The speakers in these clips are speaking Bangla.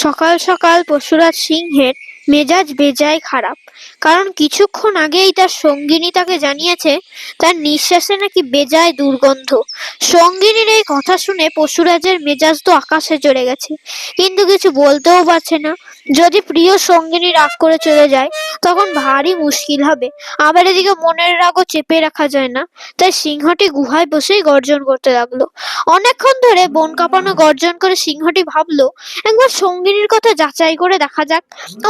সকাল সকাল পশুরাজ সিংহের মেজাজ বেজায় খারাপ। কারণ কিছুক্ষণ আগেই তার সঙ্গিনী তাকে জানিয়েছে তার নিঃশ্বাসে নাকি বেজায় দুর্গন্ধ। সঙ্গিনীর এই কথা শুনে পশুরাজের মেজাজ তো আকাশে চড়ে গেছে, কিন্তু কিছু বলতেও পারছে না। যদি প্রিয় সঙ্গিনী রাগ করে চলে যায় তখন ভারী মুশকিল হবে। আবার এদিকে মনের রাগও চেপে রাখা যায় না। তাই সিংহটি গুহায় বসেই গর্জন করতে লাগলো। অনেকক্ষণ ধরে বন কাঁপানো গর্জন করে সিংহটি ভাবলো একবার সঙ্গিনীর কথা যাচাই করে দেখা যাক,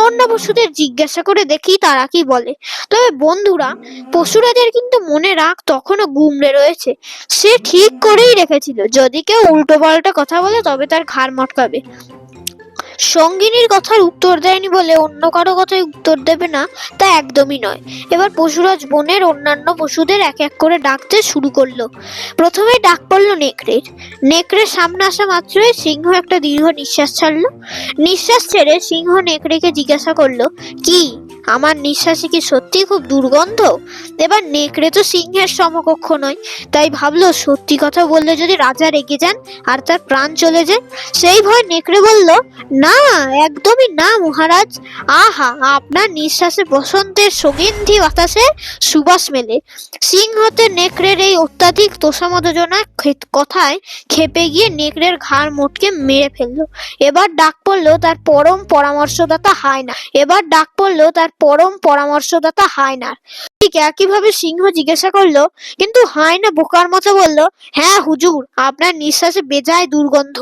অন্য পশুদের জিজ্ঞাসা করে দেখি তারা কি বলে। তবে বন্ধুরা, পশুরাদের কিন্তু মনে রাগ তখনও গুমড়ে রয়েছে। সে ঠিক করেই রেখেছিল যদি কেউ উল্টো পাল্টা কথা বলে তবে তার ঘাড় মটকাবে। সঙ্গিনীর কথার উত্তর দেয়নি বলে অন্য কারো কথায় উত্তর দেবে না তা একদমই নয়। এবার পশুরাজ বনের অন্যান্য পশুদের এক এক করে ডাকতে শুরু করলো। প্রথমে ডাক পড়লো নেকড়ের। নেকড়ের সামনে আসা মাত্রই সিংহ একটা দীর্ঘ নিঃশ্বাস ছাড়লো। নিঃশ্বাস ছেড়ে সিংহ নেকড়েকে জিজ্ঞাসা করলো, কি আমার নিঃশ্বাসে কি সত্যি খুব দুর্গন্ধ? এবার নেকড়ে তো সিংহের সমকক্ষ নয়, তাই ভাবলো সত্যি কথা বললে যদি রাজা রেগে যান আর তার প্রাণ চলে যায়। সেই ভয় নেকড়ে বলল, না, একদমই না মহারাজ। আহা, আপনার নিঃশ্বাসে বসন্তের সুগন্ধি বাতাসে সুবাস মেলে। সিংহতে নেকড়ের এই অত্যাধিক তোষামোদজনক কথায় ক্ষেপে গিয়ে নেকড়ের ঘাড় মোটকে মেরে ফেললো। এবার ডাক পড়লো তার পরম পরামর্শদাতা হায়নার। ঠিক একইভাবে সিংহ জিজ্ঞাসা করলো, কিন্তু হায়না বোকার মতো বলল, হ্যাঁ হুজুর, আপনার নিঃশ্বাসে বেজায় দুর্গন্ধ।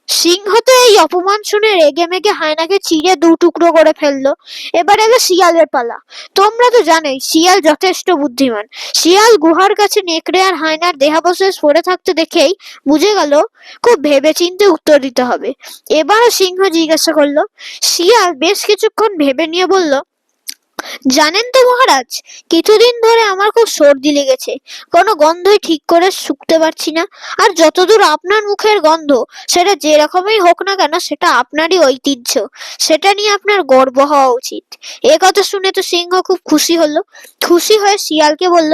সিংহ তো এই অপমান শুনে রেগে মেগে হায়নাকে চিড়ে দু টুকরো করে ফেললো। এবার এলো শিয়ালের পালা। তোমরা তো জানোই শিয়াল যথেষ্ট বুদ্ধিমান। শিয়াল গুহার কাছে নেকড়ে আর হায়নার দেহাবশেষ পড়ে থাকতে দেখেই বুঝে গেল খুব ভেবেচিন্তে উত্তর দিতে হবে। এবারও সিংহ জিজ্ঞাসা করলো। শিয়াল বেশ কিছুক্ষণ ভেবে নিয়ে বলল, জানেন তো মহারাজ, কিছুদিন ধরে আমার খুব সর্দি লেগেছে। কোনো গন্ধই ঠিক করে শুকতে পারছি না। আর যতদূর আপনার মুখের গন্ধ, সেটা যে রকমই হোক না কেন সেটা আপনারই ঐতিহ্য, সেটা নিয়ে আপনার গর্ব হওয়া উচিত। এ কথা শুনে তো সিংহ খুব খুশি হলো। খুশি হয়ে শিয়ালকে বলল,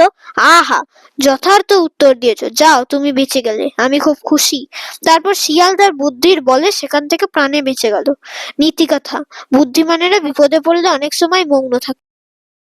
আহা, যথার্থ উত্তর দিয়েছো, যাও তুমি বেঁচে গেলে, আমি খুব খুশি। তারপর শিয়াল তার বুদ্ধির বলে সেখান থেকে প্রাণে বেঁচে গেল। নীতি কথা, বুদ্ধিমানেরা বিপদে পড়লে অনেক সময় মগ্ন থাকে।